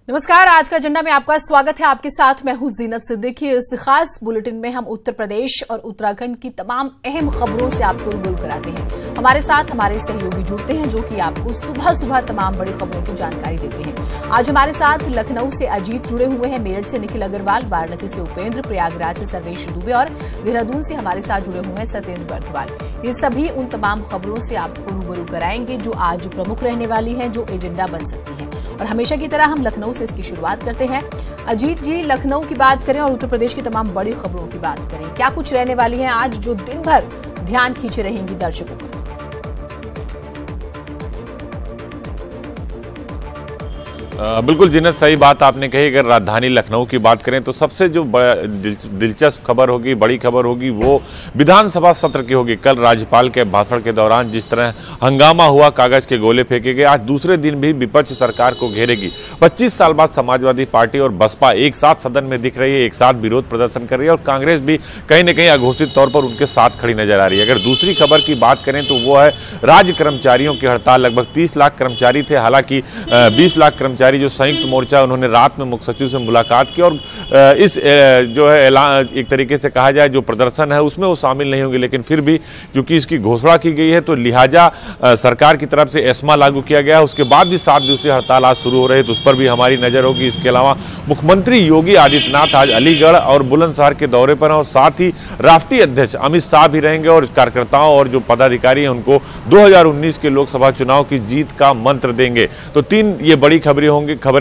नमस्कार, आज का एजेंडा में आपका स्वागत है। आपके साथ मैं हूं जीनत सिद्दीकी। इस खास बुलेटिन में हम उत्तर प्रदेश और उत्तराखंड की तमाम अहम खबरों से आपको रूबरू कराते हैं। हमारे साथ हमारे सहयोगी जुड़ते हैं जो कि आपको सुबह सुबह तमाम बड़ी खबरों की जानकारी देते हैं। आज हमारे साथ लखनऊ से अजीत जुड़े हुए हैं, मेरठ से निखिल अग्रवाल, वाराणसी से उपेंद्र, प्रयागराज से सर्वेश दुबे और देहरादून से हमारे साथ जुड़े हुए हैं सत्येंद्र बर्दवाल। ये सभी उन तमाम खबरों से आपको रूबरू कराएंगे जो आज प्रमुख रहने वाली है, जो एजेंडा बन सकती है। और हमेशा की तरह हम लखनऊ से इसकी शुरुआत करते हैं। अजीत जी, लखनऊ की बात करें और उत्तर प्रदेश की तमाम बड़ी खबरों की बात करें, क्या कुछ रहने वाली है आज जो दिन भर ध्यान खींचे रहेंगी दर्शकों का? बिल्कुल जीनत, सही बात आपने कही। अगर राजधानी लखनऊ की बात करें तो सबसे जो दिलचस्प खबर होगी, बड़ी खबर होगी, वो विधानसभा सत्र की होगी। कल राज्यपाल के भाषण के दौरान जिस तरह हंगामा हुआ, कागज के गोले फेंके गए, आज दूसरे दिन भी विपक्ष सरकार को घेरेगी। 25 साल बाद समाजवादी पार्टी और बसपा एक साथ सदन में दिख रही है, एक साथ विरोध प्रदर्शन कर रही है और कांग्रेस भी कहीं न कहीं अघोषित तौर पर उनके साथ खड़ी नजर आ रही है। अगर दूसरी खबर की बात करें तो वो है राज्य कर्मचारियों की हड़ताल। लगभग 30 लाख कर्मचारी थे, हालांकि 20 लाख कर्मचारी जो संयुक्त मोर्चा, उन्होंने रात में मुख्य सचिव से मुलाकात की और इस जो है ऐलान, एक तरीके से कहा जाए जो प्रदर्शन है उसमें वो शामिल नहीं होंगे, लेकिन फिर भी क्योंकि इसकी घोषणा की गई है तो लिहाजा सरकार की तरफ से एस्मा लागू किया गया है। उसके बाद भी 7 दिवसीय हड़ताल आज शुरू हो रही है, तो उस पर भी हमारी नजर होगी। इसके अलावा मुख्यमंत्री योगी आदित्यनाथ आज अलीगढ़ और बुलंदशहर के दौरे पर हैं और साथ ही राष्ट्रीय अध्यक्ष अमित शाह भी रहेंगे और कार्यकर्ताओं और जो पदाधिकारी हैं उनको 2019 के लोकसभा चुनाव की जीत का मंत्र देंगे। तो 3 ये बड़ी खबरें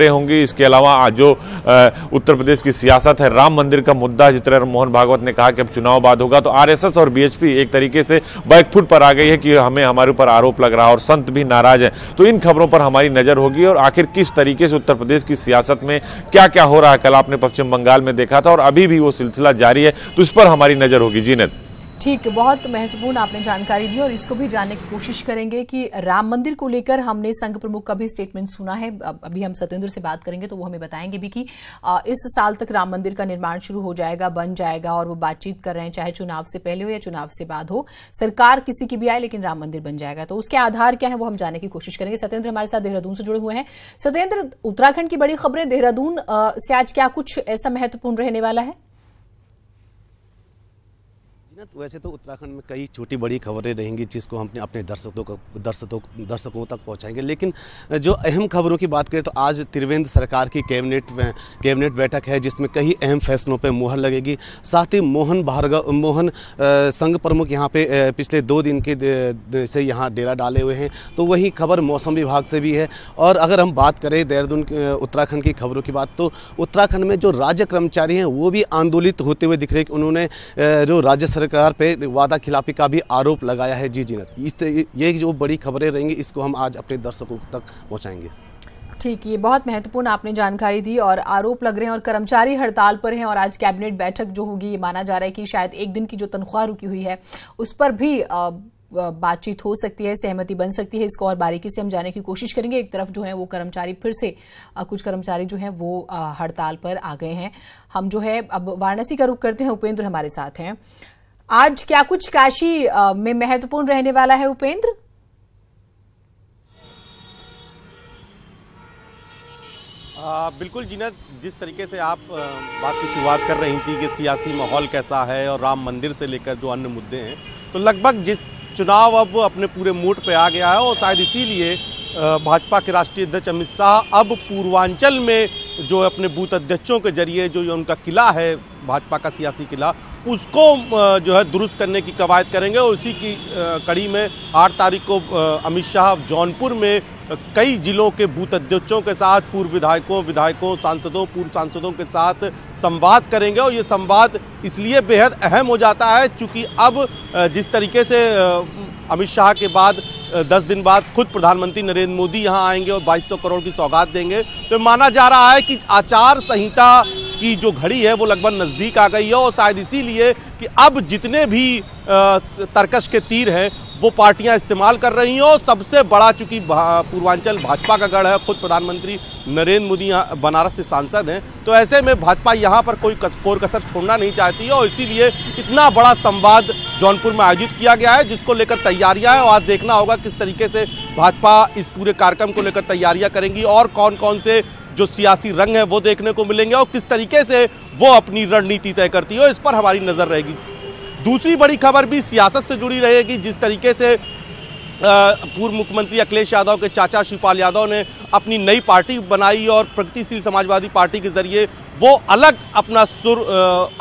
होंगी। इसके अलावा जो उत्तर प्रदेश की सियासत है, राम मंदिर का मुद्दा, जिस तरह मोहन भागवत ने कहा कि अब चुनाव बाद होगा, तो आरएसएस और बीएचपी एक तरीके से बैकफुट पर आ गई है कि हमें हमारे ऊपर आरोप लग रहा है और संत भी नाराज हैं। तो इन खबरों पर हमारी नजर होगी और आखिर किस तरीके से उत्तर प्रदेश की सियासत में क्या क्या हो रहा है। कल आपने पश्चिम बंगाल में देखा था और अभी भी वो सिलसिला जारी है, तो इस पर हमारी नजर होगी। जीनत, ठीक, बहुत महत्वपूर्ण आपने जानकारी दी और इसको भी जानने की कोशिश करेंगे कि राम मंदिर को लेकर हमने संघ प्रमुख का भी स्टेटमेंट सुना है। अभी हम सत्येंद्र से बात करेंगे तो वो हमें बताएंगे भी कि इस साल तक राम मंदिर का निर्माण शुरू हो जाएगा, बन जाएगा और वो बातचीत कर रहे हैं, चाहे चुनाव से पहले हो या चुनाव से बाद हो, सरकार किसी की भी आए लेकिन राम मंदिर बन जाएगा। तो उसके आधार क्या है वो हम जानने की कोशिश करेंगे। सत्येंद्र हमारे साथ देहरादून से जुड़े हुए हैं। सत्येंद्र, उत्तराखंड की बड़ी खबरें देहरादून से आज क्या कुछ ऐसा महत्वपूर्ण रहने वाला है? वैसे तो उत्तराखंड में कई छोटी बड़ी खबरें रहेंगी जिसको हम अपने दर्शकों तक पहुंचाएंगे, लेकिन जो अहम खबरों की बात करें तो आज त्रिवेंद्र सरकार की कैबिनेट बैठक है जिसमें कई अहम फैसलों पर मुहर लगेगी। साथ ही मोहन संघ प्रमुख यहाँ पे पिछले 2 दिन के से यहाँ डेरा डाले हुए हैं। तो वही खबर मौसम विभाग से भी है। और अगर हम बात करें देहरादून उत्तराखंड की खबरों की बात, तो उत्तराखंड में जो राज्य कर्मचारी हैं वो भी आंदोलित होते हुए दिख रहे हैं कि उन्होंने जो राज्य सरकार पे वादा खिलाफी का भी आरोप लगाया है। जी जीनत, ये जो बड़ी खबरें रहेंगी इसको हम आज अपने दर्शकों तक पहुंचाएंगे। ठीक, ये बहुत महत्वपूर्ण आपने जानकारी दी और आरोप लग रहे हैं और कर्मचारी हड़ताल पर हैं और आज कैबिनेट बैठक जो होगी, ये माना जा रहा है कि शायद एक दिन की जो तनख्वाह रुकी हुई है उस पर भी बातचीत हो सकती है, सहमति बन सकती है। इसको और बारीकी से हम जानने की कोशिश करेंगे। एक तरफ जो है वो कर्मचारी फिर से कुछ कर्मचारी जो है वो हड़ताल पर आ गए हैं। हम जो है अब वाराणसी का रुख करते हैं। उपेंद्र हमारे साथ हैं। आज क्या कुछ काशी में महत्वपूर्ण रहने वाला है उपेंद्र? बिल्कुल जीनत, जिस तरीके से आप बात की शुरुआत कर रही थी कि सियासी माहौल कैसा है और राम मंदिर से लेकर जो अन्य मुद्दे हैं, तो लगभग जिस चुनाव अब अपने पूरे मूड पे आ गया है और शायद इसीलिए भाजपा के राष्ट्रीय अध्यक्ष अमित शाह अब पूर्वांचल में जो अपने बूथ अध्यक्षों के जरिए जो उनका किला है, भाजपा का सियासी किला, उसको जो है दुरुस्त करने की कवायद करेंगे। और उसी की कड़ी में 8 तारीख को अमित शाह जौनपुर में कई जिलों के बूथ अध्यक्षों के साथ, पूर्व विधायकों, सांसदों, पूर्व सांसदों के साथ संवाद करेंगे। और ये संवाद इसलिए बेहद अहम हो जाता है क्योंकि अब जिस तरीके से अमित शाह के बाद 10 दिन बाद खुद प्रधानमंत्री नरेंद्र मोदी यहाँ आएंगे और 2200 करोड़ की सौगात देंगे, तो माना जा रहा है कि आचार संहिता की जो घड़ी है वो लगभग नज़दीक आ गई है। और शायद इसीलिए कि अब जितने भी तर्कश के तीर हैं वो पार्टियां इस्तेमाल कर रही हैं। और सबसे बड़ा, चूंकि पूर्वांचल भाजपा का गढ़ है, खुद प्रधानमंत्री नरेंद्र मोदी यहाँ बनारस से सांसद हैं, तो ऐसे में भाजपा यहाँ पर कोई कोर कसर छोड़ना नहीं चाहती है। और इसीलिए इतना बड़ा संवाद जौनपुर में आयोजित किया गया है जिसको लेकर तैयारियां हैं। और आज देखना होगा किस तरीके से भाजपा इस पूरे कार्यक्रम को लेकर तैयारियां करेंगी और कौन कौन से जो सियासी रंग है वो देखने को मिलेंगे और किस तरीके से वो अपनी रणनीति तय करती है, इस पर हमारी नजर रहेगी। दूसरी बड़ी खबर भी सियासत से जुड़ी रहेगी। जिस तरीके से पूर्व मुख्यमंत्री अखिलेश यादव के चाचा शिवपाल यादव ने अपनी नई पार्टी बनाई और प्रगतिशील समाजवादी पार्टी के जरिए वो अलग अपना सुर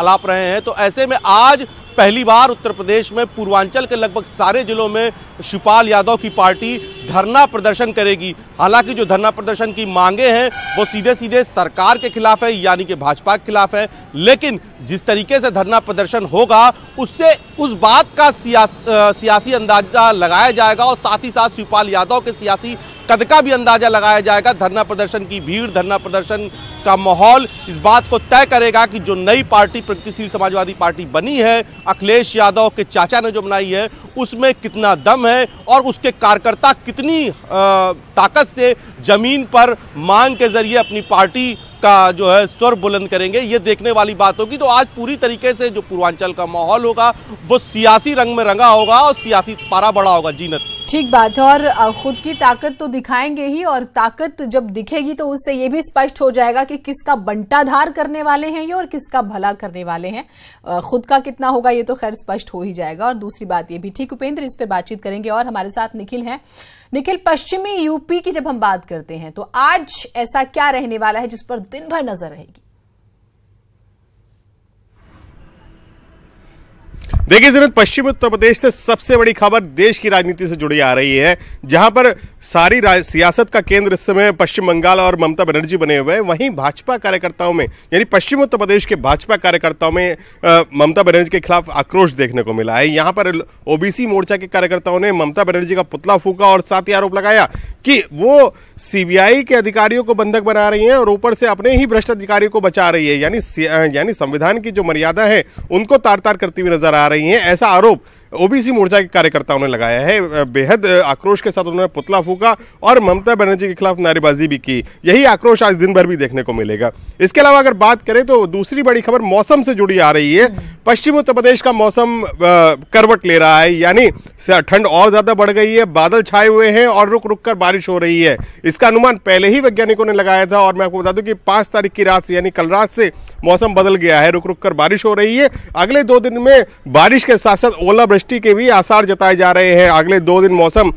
अलाप रहे हैं, तो ऐसे में आज पहली बार उत्तर प्रदेश में पूर्वांचल के लगभग सारे जिलों में शिवपाल यादव की पार्टी धरना प्रदर्शन करेगी। हालांकि जो धरना प्रदर्शन की मांगे हैं वो सीधे सीधे सरकार के खिलाफ है, यानी कि भाजपा के खिलाफ है, लेकिन जिस तरीके से धरना प्रदर्शन होगा उससे उस बात का सियासी अंदाजा लगाया जाएगा और साथ ही साथ शिवपाल यादव के सियासी कद का भी अंदाजा लगाया जाएगा। धरना प्रदर्शन की भीड़, धरना प्रदर्शन का माहौल इस बात को तय करेगा कि जो नई पार्टी प्रगतिशील समाजवादी पार्टी बनी है, अखिलेश यादव के चाचा ने जो बनाई है, उसमें कितना दम है और उसके कार्यकर्ता कितनी ताकत से जमीन पर मांग के जरिए अपनी पार्टी का जो है स्वर बुलंद करेंगे, ये देखने वाली बात होगी। तो आज पूरी तरीके से जो पूर्वांचल का माहौल होगा वो सियासी रंग में रंगा होगा और सियासी पारा बड़ा होगा। जीनत, ठीक बात है, और खुद की ताकत तो दिखाएंगे ही, और ताकत जब दिखेगी तो उससे ये भी स्पष्ट हो जाएगा कि किसका बंटाधार करने वाले हैं ये और किसका भला करने वाले हैं। खुद का कितना होगा ये तो खैर स्पष्ट हो ही जाएगा। और दूसरी बात ये भी, ठीक उपेंद्र, इस पर बातचीत करेंगे और हमारे साथ निखिल हैं। निखिल, पश्चिमी यूपी की जब हम बात करते हैं तो आज ऐसा क्या रहने वाला है जिस पर दिन भर नजर रहेगी? देखिए जीनत, पश्चिमी उत्तर प्रदेश से सबसे बड़ी खबर देश की राजनीति से जुड़ी आ रही है, जहां पर सारी सियासत का केंद्र इस समय पश्चिम बंगाल और ममता बनर्जी बने हुए हैं। वहीं भाजपा कार्यकर्ताओं में, यानी पश्चिम उत्तर प्रदेश के भाजपा कार्यकर्ताओं में ममता बनर्जी के खिलाफ आक्रोश देखने को मिला है। यहां पर ओबीसी मोर्चा के कार्यकर्ताओं ने ममता बनर्जी का पुतला फूंका और साथ ही आरोप लगाया कि वो सीबीआई के अधिकारियों को बंधक बना रही हैं और ऊपर से अपने ही भ्रष्ट अधिकारियों को बचा रही है, यानी संविधान की जो मर्यादा है उनको तार तार करती हुई नजर आ रही है। ऐसा आरोप ओबीसी मोर्चा के कार्यकर्ताओं ने लगाया है। बेहद आक्रोश के साथ उन्होंने पुतला फूंका और ममता बनर्जी के खिलाफ नारेबाजी भी की। यही आक्रोश आज दिन भर भी देखने को मिलेगा। इसके अलावा अगर बात करें तो दूसरी बड़ी खबर मौसम से जुड़ी आ रही है। पश्चिम उत्तर प्रदेश का मौसम करवट ले रहा है, यानी ठंड और ज्यादा बढ़ गई है, बादल छाए हुए हैं और रुक रुक कर बारिश हो रही है। इसका अनुमान पहले ही वैज्ञानिकों ने लगाया था और मैं आपको बता दूं कि 5 तारीख की रात से, यानी कल रात से मौसम बदल गया है, रुक रुक कर बारिश हो रही है। अगले 2 दिन में बारिश के साथ साथ ओलावृष्टि के भी आसार जताए जा रहे हैं। अगले 2 दिन मौसम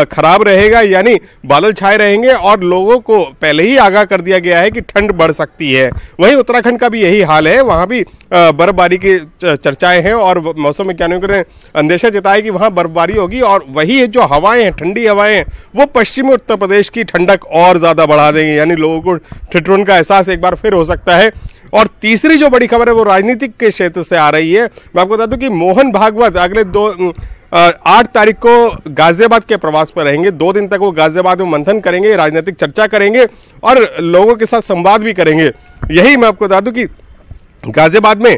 खराब रहेगा, यानी बादल छाए रहेंगे और लोगों को पहले ही आगाह कर दिया गया है कि ठंड बढ़ सकती है। वहीं उत्तराखंड का भी यही हाल है, वहां भी बर्फबारी की चर्चाएं हैं और मौसम वैज्ञानिकों ने अंदेशा जताया कि वहां बर्फबारी होगी और वही जो हवाएं हैं, ठंडी हवाएं हैं, वो पश्चिमी उत्तर प्रदेश की ठंडक और ज्यादा बढ़ा देंगे, यानी लोगों को ठिठुरन का एहसास एक बार फिर हो सकता है। और तीसरी जो बड़ी खबर है वो राजनीतिक के क्षेत्र से आ रही है। मैं आपको बता दूं कि मोहन भागवत अगले 8 तारीख को गाजियाबाद के प्रवास पर रहेंगे। 2 दिन तक वो गाजियाबाद में मंथन करेंगे, राजनीतिक चर्चा करेंगे और लोगों के साथ संवाद भी करेंगे। यही मैं आपको बता दूं कि गाजियाबाद में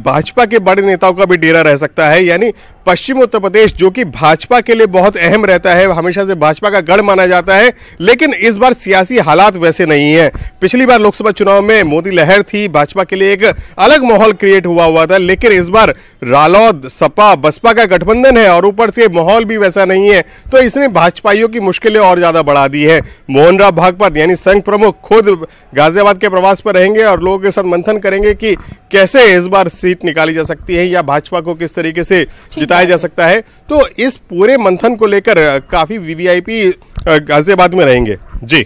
भाजपा के बड़े नेताओं का भी डेरा रह सकता है, यानी पश्चिम उत्तर प्रदेश जो कि भाजपा के लिए बहुत अहम रहता है, हमेशा से भाजपा का गढ़ माना जाता है, लेकिन इस बार सियासी हालात वैसे नहीं है। पिछली बार लोकसभा चुनाव में मोदी लहर थी, भाजपा के लिए एक अलग माहौल क्रिएट हुआ था, लेकिन इस बार रालोद, सपा, बसपा का गठबंधन है और ऊपर से माहौल भी वैसा नहीं है, तो इसने भाजपाइयों की मुश्किलें और ज्यादा बढ़ा दी है। मोहन राव भागवत यानी संघ प्रमुख खुद गाजियाबाद के प्रवास पर रहेंगे और लोगों के साथ मंथन करेंगे कि कैसे इस बार सीट निकाली जा सकती है या भाजपा को किस तरीके से जिताया जा सकता है। तो इस पूरे मंथन को लेकर काफी वीवीआईपी गाजियाबाद में रहेंगे। जी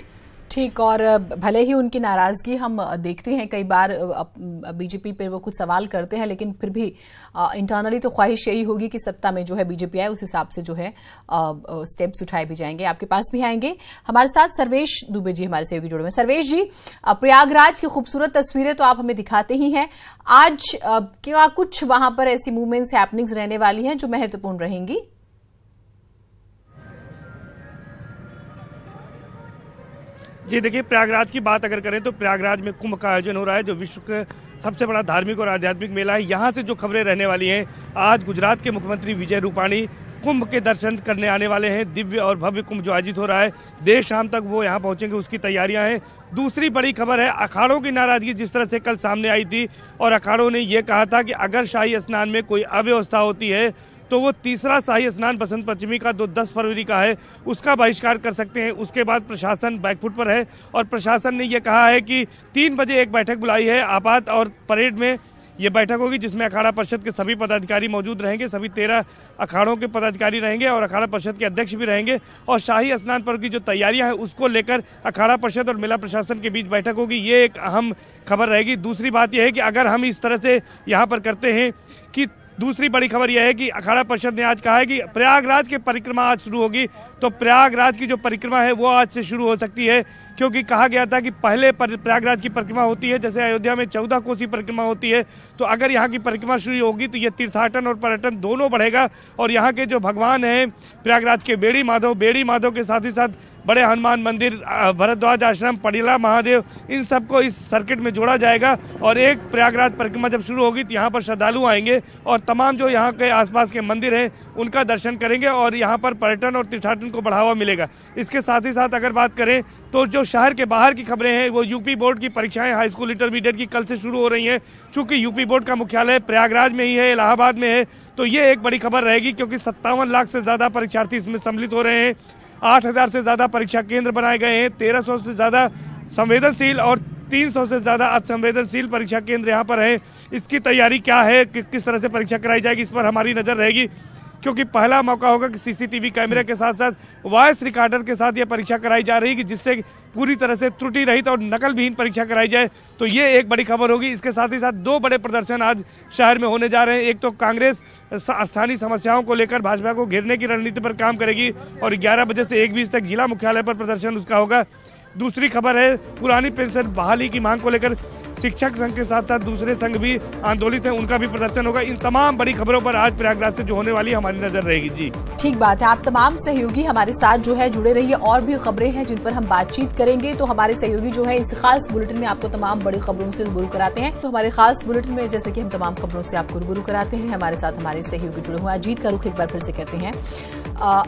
ठीक, और भले ही उनकी नाराजगी हम देखते हैं कई बार बीजेपी पर वो कुछ सवाल करते हैं, लेकिन फिर भी इंटरनली तो ख्वाहिश यही होगी कि सत्ता में जो है बीजेपी आए, उस हिसाब से जो है स्टेप्स उठाए भी जाएंगे। आपके पास भी आएंगे हमारे साथ सर्वेश दुबे जी हमारे सहयोगी जुड़े हुए। सर्वेश जी, प्रयागराज की खूबसूरत तस्वीरें तो आप हमें दिखाते ही हैं, आज क्या कुछ वहां पर ऐसी मूवमेंट्स, हैपनिंग्स रहने वाली हैं जो महत्वपूर्ण रहेंगी? जी देखिए, प्रयागराज की बात अगर करें तो प्रयागराज में कुंभ का आयोजन हो रहा है, जो विश्व का सबसे बड़ा धार्मिक और आध्यात्मिक मेला है। यहाँ से जो खबरें रहने वाली हैं, आज गुजरात के मुख्यमंत्री विजय रूपाणी कुंभ के दर्शन करने आने वाले हैं। दिव्य और भव्य कुंभ जो आयोजित हो रहा है, देर शाम तक वो यहाँ पहुंचेंगे, उसकी तैयारियां हैं। दूसरी बड़ी खबर है अखाड़ों की नाराजगी, जिस तरह से कल सामने आई थी और अखाड़ों ने ये कहा था कि अगर शाही स्नान में कोई अव्यवस्था होती है तो वो तीसरा शाही स्नान बसंत पंचमी का 10 फरवरी का है, उसका बहिष्कार कर सकते हैं। उसके बाद प्रशासन बैकफुट पर है और प्रशासन ने ये कहा है कि 3 बजे एक बैठक बुलाई है आपात और परेड में ये बैठक होगी, जिसमें अखाड़ा परिषद के सभी पदाधिकारी मौजूद रहेंगे, सभी 13 अखाड़ों के पदाधिकारी रहेंगे और अखाड़ा परिषद के अध्यक्ष भी रहेंगे। और शाही स्नान पर्व की जो तैयारियां हैं उसको लेकर अखाड़ा परिषद और मेला प्रशासन के बीच बैठक होगी, ये एक अहम खबर रहेगी। दूसरी बात यह है कि अगर हम इस तरह से यहाँ पर करते हैं कि दूसरी बड़ी खबर यह है कि अखाड़ा परिषद ने आज कहा है कि प्रयागराज की परिक्रमा आज शुरू होगी, तो प्रयागराज की जो परिक्रमा है वो आज से शुरू हो सकती है, क्योंकि कहा गया था कि पहले प्रयागराज की परिक्रमा होती है, जैसे अयोध्या में 14 कोसी परिक्रमा होती है, तो अगर यहाँ की परिक्रमा शुरू होगी तो ये तीर्थाटन और पर्यटन दोनों बढ़ेगा। और यहाँ के जो भगवान हैं प्रयागराज के बेड़ी माधव के साथ ही साथ बड़े हनुमान मंदिर, भरद्वाज आश्रम, पड़ीला महादेव, इन सबको इस सर्किट में जोड़ा जाएगा। और एक प्रयागराज परिक्रमा जब शुरू होगी तो यहाँ पर श्रद्धालु आएंगे और तमाम जो यहाँ के आसपास के मंदिर हैं उनका दर्शन करेंगे और यहाँ पर पर्यटन और तीर्थाटन को बढ़ावा मिलेगा। इसके साथ ही साथ अगर बात करें तो जो शहर के बाहर की खबरें हैं, वो यूपी बोर्ड की परीक्षाएं हाई स्कूल इंटरमीडिएट की कल से शुरू हो रही हैं। चूंकि यूपी बोर्ड का मुख्यालय प्रयागराज में ही है, इलाहाबाद में है, तो ये एक बड़ी खबर रहेगी, क्योंकि 57 लाख से ज्यादा परीक्षार्थी इसमें सम्मिलित हो रहे हैं। 8,000 से ज्यादा परीक्षा केंद्र बनाए गए हैं, 1,300 से ज्यादा संवेदनशील और 300 से ज्यादा असंवेदनशील परीक्षा केंद्र यहाँ पर है। इसकी तैयारी क्या है, किस तरह से परीक्षा कराई जाएगी, इस पर हमारी नजर रहेगी, क्योंकि पहला मौका होगा कि सीसीटीवी कैमरे के साथ साथ वॉइस रिकॉर्डर के साथ ये परीक्षा कराई जा रही है, कि जिससे पूरी तरह से त्रुटि रहित और नकल विहीन परीक्षा कराई जाए, तो ये एक बड़ी खबर होगी। इसके साथ ही साथ 2 बड़े प्रदर्शन आज शहर में होने जा रहे हैं। एक तो कांग्रेस स्थानीय समस्याओं को लेकर भाजपा को घेरने की रणनीति पर काम करेगी और 11 बजे से 1 तक जिला मुख्यालय पर प्रदर्शन उसका होगा। दूसरी खबर है पुरानी पेंशन बहाली की मांग को लेकर शिक्षक संघ के साथ साथ दूसरे संघ भी आंदोलित हैं, उनका भी प्रदर्शन होगा। इन तमाम बड़ी खबरों पर आज प्रयागराज से जो होने वाली है हमारी नजर रहेगी। जी ठीक बात है। आप तमाम सहयोगी हमारे साथ जो है जुड़े रहिए, और भी खबरें हैं जिन पर हम बातचीत करेंगे। तो हमारे सहयोगी जो है इस खास बुलेटिन में आपको तमाम बड़ी खबरों से रूबरू कराते हैं। तो हमारे खास बुलेटिन में जैसे कि हम तमाम खबरों से आपको रूबरू कराते हैं, हमारे साथ हमारे सहयोगी जुड़े हुए। अजीत का रुख एक बार फिर से करते हैं।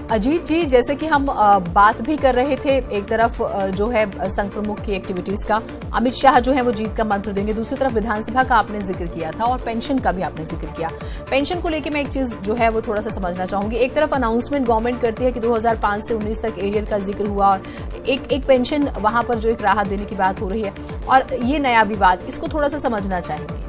अजीत जी, जैसे कि हम बात भी कर रहे थे, एक तरफ जो है संघ प्रमुख की एक्टिविटीज का, अमित शाह जो है वो जीत का मंत्र देंगे, दूसरी तरफ विधानसभा का आपने जिक्र किया था और पेंशन का भी आपने जिक्र किया। पेंशन को लेकर मैं एक चीज जो है वो थोड़ा सा समझना चाहूंगी। एक तरफ अनाउंसमेंट गवर्नमेंट करती है कि 2005 से 19 तक एरियर का जिक्र हुआ और एक पेंशन वहां पर जो एक राहत देने की बात हो रही है, और ये नया विवाद, इसको थोड़ा सा समझना चाहेंगे।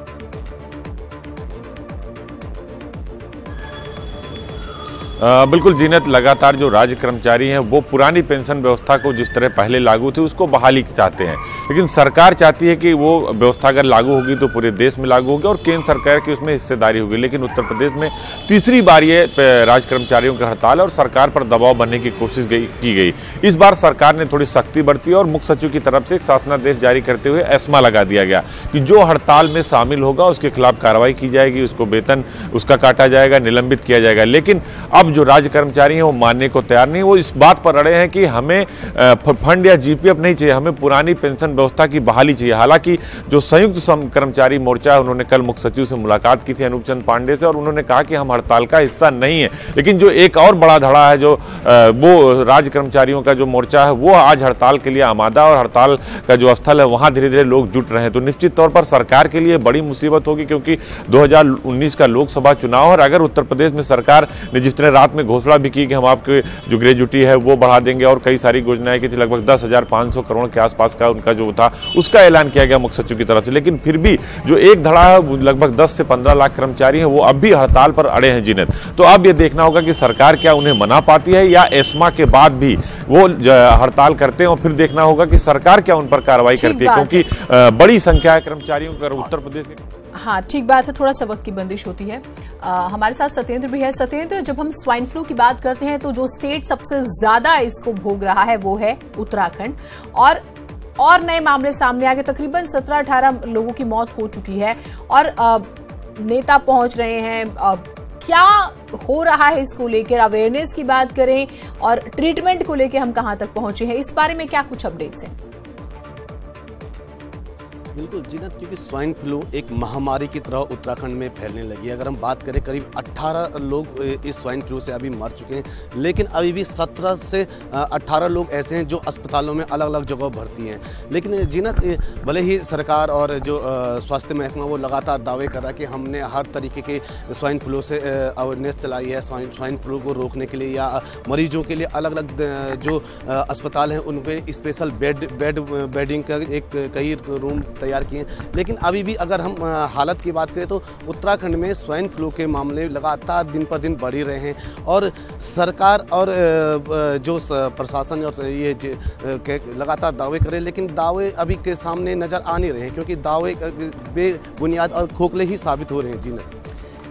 बिल्कुल जीनत, लगातार जो राज्य कर्मचारी हैं वो पुरानी पेंशन व्यवस्था को जिस तरह पहले लागू थी उसको बहाली चाहते हैं, लेकिन सरकार चाहती है कि वो व्यवस्था अगर लागू होगी तो पूरे देश में लागू होगी और केंद्र सरकार की उसमें हिस्सेदारी होगी। लेकिन उत्तर प्रदेश में तीसरी बार ये राज्य कर्मचारियों की हड़ताल है और सरकार पर दबाव बनने की कोशिश की गई। इस बार सरकार ने थोड़ी सख्ती बरती और मुख्य सचिव की तरफ से एक शासनादेश जारी करते हुए एस्मा लगा दिया गया कि जो हड़ताल में शामिल होगा उसके खिलाफ कार्रवाई की जाएगी, उसको वेतन उसका काटा जाएगा, निलंबित किया जाएगा। लेकिन अब जो राज्य कर्मचारी हैं वो मानने को तैयार नहीं, वो इस बात पर अड़े हैं कि हमें फंड या जीपीएफ नहीं चाहिए, हमें पुरानी पेंशन व्यवस्था की बहाली चाहिए। हालांकि जो संयुक्त कर्मचारी मोर्चा है उन्होंने कल मुख्य सचिव से मुलाकात की थी, अनूप चंद पांडे से, और उन्होंने कहा कि हम हड़ताल का हिस्सा नहीं है। लेकिन जो एक और बड़ा धड़ा है, जो वो राज्य कर्मचारियों का जो मोर्चा है वो आज हड़ताल के लिए आमादा, और हड़ताल का जो स्थल है वहां धीरे धीरे लोग जुट रहे हैं। तो निश्चित तौर पर सरकार के लिए बड़ी मुसीबत होगी, क्योंकि 2019 का लोकसभा चुनाव, और अगर उत्तर प्रदेश में सरकार ने जिस तरह रात में घोषणा भी की कि हम आपके जो ग्रेजुटी है वो बढ़ा देंगे और कई सारी योजनाएं की थी, लगभग 10,500 करोड़ के आसपास का उनका जो था उसका ऐलान किया गया मुख्य सचिव की तरफ से, लेकिन फिर भी जो एक धड़ा है लगभग 10 से 15 लाख कर्मचारी हैं वो अब भी हड़ताल पर अड़े हैं जीनत। तो अब ये देखना होगा कि सरकार क्या उन्हें मना पाती है या एस्मा के बाद भी वो हड़ताल करते हैं, और फिर देखना होगा कि सरकार क्या उन पर कार्रवाई करती है, क्योंकि बड़ी संख्या है कर्मचारियों का उत्तर प्रदेश के। हाँ, ठीक बात है, थोड़ा सा वक्त की बंदिश होती है। हमारे साथ सत्येंद्र भी है। सत्येंद्र, जब हम स्वाइन फ्लू की बात करते हैं तो जो स्टेट सबसे ज्यादा इसको भोग रहा है वो है उत्तराखंड, और नए मामले सामने आ गए। तकरीबन 17-18 लोगों की मौत हो चुकी है और नेता पहुंच रहे हैं। क्या हो रहा है इसको लेकर, अवेयरनेस की बात करें और ट्रीटमेंट को लेकर हम कहां तक पहुंचे हैं, इस बारे में क्या कुछ अपडेट्स हैं? बिल्कुल जीनत, क्योंकि स्वाइन फ्लू एक महामारी की तरह उत्तराखंड में फैलने लगी है। अगर हम बात करें, करीब 18 लोग इस स्वाइन फ्लू से अभी मर चुके हैं, लेकिन अभी भी 17 से 18 लोग ऐसे हैं जो अस्पतालों में अलग अलग जगह भर्ती हैं। लेकिन जीनत, भले ही सरकार और जो स्वास्थ्य महकमा वो लगातार दावे कर रहा है कि हमने हर तरीके के स्वाइन फ्लू से अवेयरनेस चलाई है, स्वाइन फ्लू को रोकने के लिए या मरीजों के लिए अलग अलग जो अस्पताल हैं उनपे स्पेशल बेडिंग का कई रूम तैयार किए। लेकिन अभी भी अगर हम हालत की बात करें तो उत्तराखंड में स्वाइन फ्लू के मामले लगातार दिन पर दिन बढ़ ही रहे हैं, और सरकार और जो प्रशासन और ये लगातार दावे करे, लेकिन दावे अभी के सामने नज़र आ नहीं रहे हैं, क्योंकि दावे बेबुनियाद और खोखले ही साबित हो रहे हैं। जी नहीं,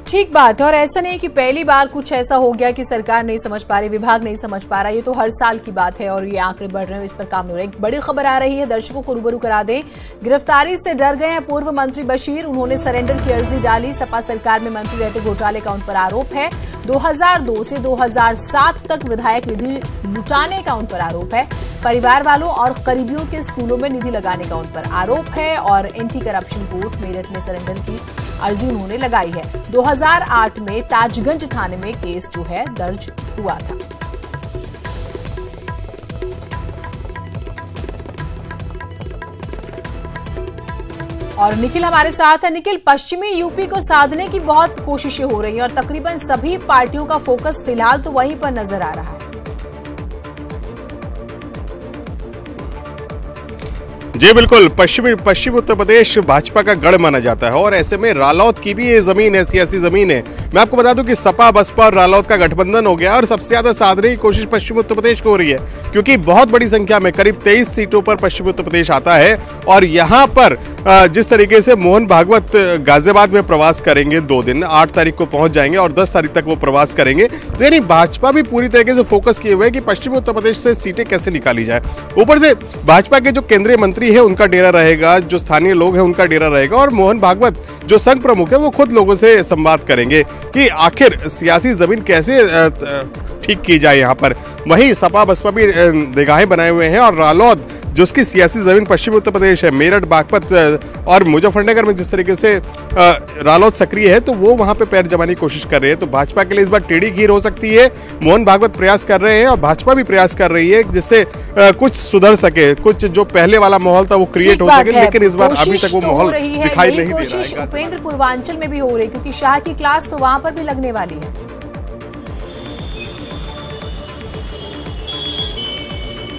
ठीक बात है। और ऐसा नहीं कि पहली बार कुछ ऐसा हो गया कि सरकार नहीं समझ पा रही, विभाग नहीं समझ पा रहा, ये तो हर साल की बात है और ये आंकड़े बढ़ रहे हैं, इस पर काम नहीं हो रहा है। एक बड़ी खबर आ रही है, दर्शकों को रूबरू करा दें। गिरफ्तारी से डर गए हैं पूर्व मंत्री बशीर, उन्होंने सरेंडर की अर्जी डाली। सपा सरकार में मंत्री रहते घोटाले का उन पर आरोप है। 2002 से 2007 तक विधायक निधि लुटाने का उन पर आरोप है। परिवार वालों और करीबियों के स्कूलों में निधि लगाने का उन पर आरोप है, और एंटी करप्शन कोर्ट मेरठ में सरेंडर की अर्जी उन्होंने लगाई है। 2008 में ताजगंज थाने में केस जो है दर्ज हुआ था। और निखिल हमारे साथ है। निखिल, पश्चिमी यूपी को साधने की बहुत कोशिशें हो रही हैं और तकरीबन सभी पार्टियों का फोकस फिलहाल तो वहीं पर नजर आ रहा है। जी बिल्कुल, पश्चिम उत्तर प्रदेश भाजपा का गढ़ माना जाता है, और ऐसे में रालौत की भी ये जमीन है, सियासी जमीन है। मैं आपको बता दूं कि सपा बसपा और रालौत का गठबंधन हो गया, और सबसे ज्यादा साधने की कोशिश पश्चिम उत्तर प्रदेश को हो रही है, क्योंकि बहुत बड़ी संख्या में करीब 23 सीटों पर पश्चिम उत्तर प्रदेश आता है। और यहाँ पर जिस तरीके से मोहन भागवत गाजियाबाद में प्रवास करेंगे 2 दिन, 8 तारीख को पहुंच जाएंगे और 10 तारीख तक वो प्रवास करेंगे, तो यानी भाजपा भी पूरी तरीके से फोकस किए हुए है कि पश्चिम उत्तर प्रदेश से सीटें कैसे निकाली जाए। ऊपर से भाजपा के जो केंद्रीय मंत्री है उनका डेरा रहेगा, जो स्थानीय लोग हैं उनका डेरा रहेगा, और मोहन भागवत जो संघ प्रमुख है वो खुद लोगों से संवाद करेंगे कि आखिर सियासी जमीन कैसे ठीक की जाए यहाँ पर। वहीं सपा बसपा भी निगाहें बनाए हुए हैं, और रालौत जो उसकी सियासी जमीन पश्चिमी उत्तर प्रदेश है, मेरठ बागपत और मुजफ्फरनगर में जिस तरीके से रालौत सक्रिय है, तो वो वहां पे पैर जमाने की कोशिश कर रहे हैं। तो भाजपा के लिए इस बार टेढ़ी खीर हो सकती है। मोहन भागवत प्रयास कर रहे हैं और भाजपा भी प्रयास कर रही है जिससे कुछ सुधर सके, कुछ जो पहले वाला माहौल था वो क्रिएट हो सके, लेकिन इस बार अभी तक वो माहौल दिखाई नहीं दे रहा है। उपेंद्र पूर्वांचल में भी हो रही है, क्योंकि शाह की क्लास तो वहां पर भी लगने वाली है।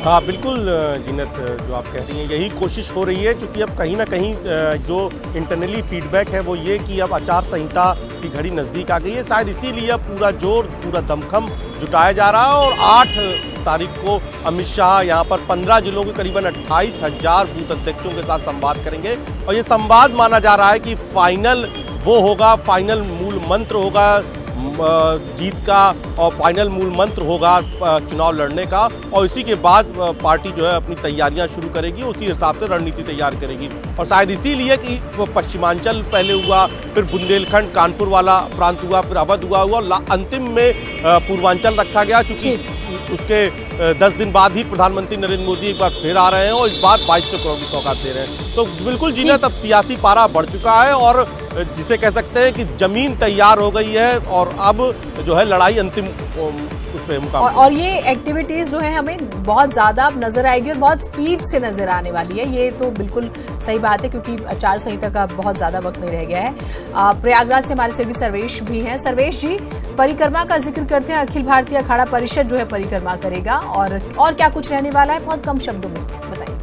हाँ बिल्कुल जीनत, जो आप कह रही हैं यही कोशिश हो रही है, क्योंकि अब कहीं ना कहीं जो इंटरनली फीडबैक है वो ये कि अब आचार संहिता की घड़ी नज़दीक आ गई है। शायद इसीलिए अब पूरा जोर, पूरा दमखम जुटाया जा रहा है। और 8 तारीख को अमित शाह यहाँ पर 15 जिलों के करीबन 28,000 बूथ अध्यक्षों के साथ संवाद करेंगे, और ये संवाद माना जा रहा है कि फाइनल वो होगा, फाइनल मूल मंत्र होगा जीत का, और फाइनल मूल मंत्र होगा चुनाव लड़ने का। और इसी के बाद पार्टी जो है अपनी तैयारियां शुरू करेगी, उसी हिसाब से रणनीति तैयार करेगी। और शायद इसीलिए कि पश्चिमांचल पहले हुआ, फिर बुंदेलखंड कानपुर वाला प्रांत हुआ, फिर अवध हुआ, अंतिम में पूर्वांचल रखा गया, क्योंकि उसके 10 दिन बाद ही प्रधानमंत्री नरेंद्र मोदी एक बार फिर आ रहे हैं और इस बार 2200 करोड़ की सौगात दे रहे हैं। तो बिल्कुल जीनत, अब सियासी पारा बढ़ चुका है, और जिसे कह सकते हैं कि जमीन तैयार हो गई है, और अब जो है लड़ाई अंतिम उस पे मुकाबला। और ये एक्टिविटीज जो है हमें बहुत ज्यादा अब नजर आएगी और बहुत स्पीड से नजर आने वाली है। ये तो बिल्कुल सही बात है, क्योंकि आचार संहिता का बहुत ज्यादा वक्त नहीं रह गया है। प्रयागराज से हमारे सहयोगी सर्वेश भी हैं। सर्वेश जी, परिक्रमा का जिक्र करते हैं, अखिल भारतीय अखाड़ा परिषद जो है परिक्रमा करेगा, और क्या कुछ रहने वाला है, बहुत कम शब्दों में बताइए।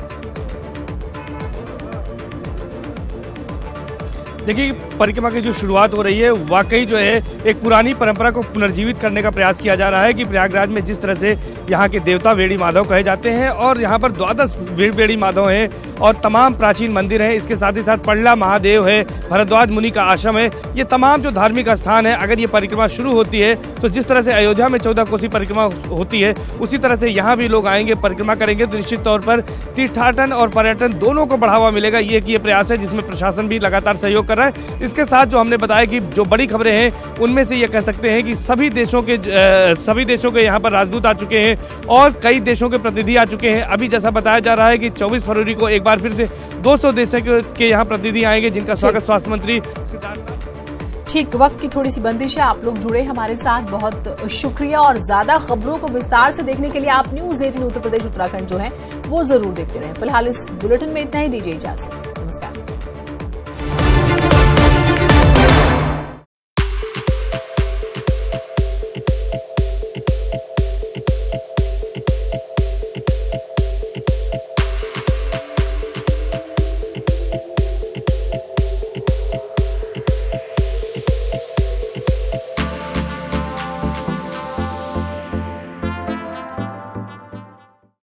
देखिए, परिक्रमा की जो शुरुआत हो रही है वाकई जो है एक पुरानी परंपरा को पुनर्जीवित करने का प्रयास किया जा रहा है कि प्रयागराज में जिस तरह से यहाँ के देवता वेड़ी माधव कहे जाते हैं, और यहाँ पर 12 वेड़ी माधव हैं और तमाम प्राचीन मंदिर हैं, इसके साथ ही साथ पड़ला महादेव है, भरद्वाज मुनि का आश्रम है, ये तमाम जो धार्मिक स्थान है, अगर ये परिक्रमा शुरू होती है तो जिस तरह से अयोध्या में 14 कोसी परिक्रमा होती है, उसी तरह से यहाँ भी लोग आएंगे, परिक्रमा करेंगे, तो निश्चित तौर पर तीर्थाटन और पर्यटन दोनों को बढ़ावा मिलेगा। ये प्रयास है जिसमें प्रशासन भी लगातार सहयोग कर रहा है। इसके साथ जो हमने बताया कि जो बड़ी खबरें हैं उनमें में से ये कह सकते हैं कि सभी देशों के यहाँ पर राजदूत आ चुके हैं और कई देशों के प्रतिनिधि आ चुके हैं। अभी जैसा बताया जा रहा है कि 24 फरवरी को एक बार फिर से 200 देशों के यहाँ प्रतिनिधि आएंगे, जिनका स्वागत स्वास्थ्य मंत्री ठीक। वक्त की थोड़ी सी बंदिश है, आप लोग जुड़े हमारे साथ, बहुत शुक्रिया। और ज्यादा खबरों को विस्तार से देखने के लिए आप न्यूज़ 18 उत्तर प्रदेश उत्तराखंड जो है वो जरूर देखते रहें। फिलहाल इस बुलेटिन में इतना ही, दीजिए इजाजत। नमस्कार।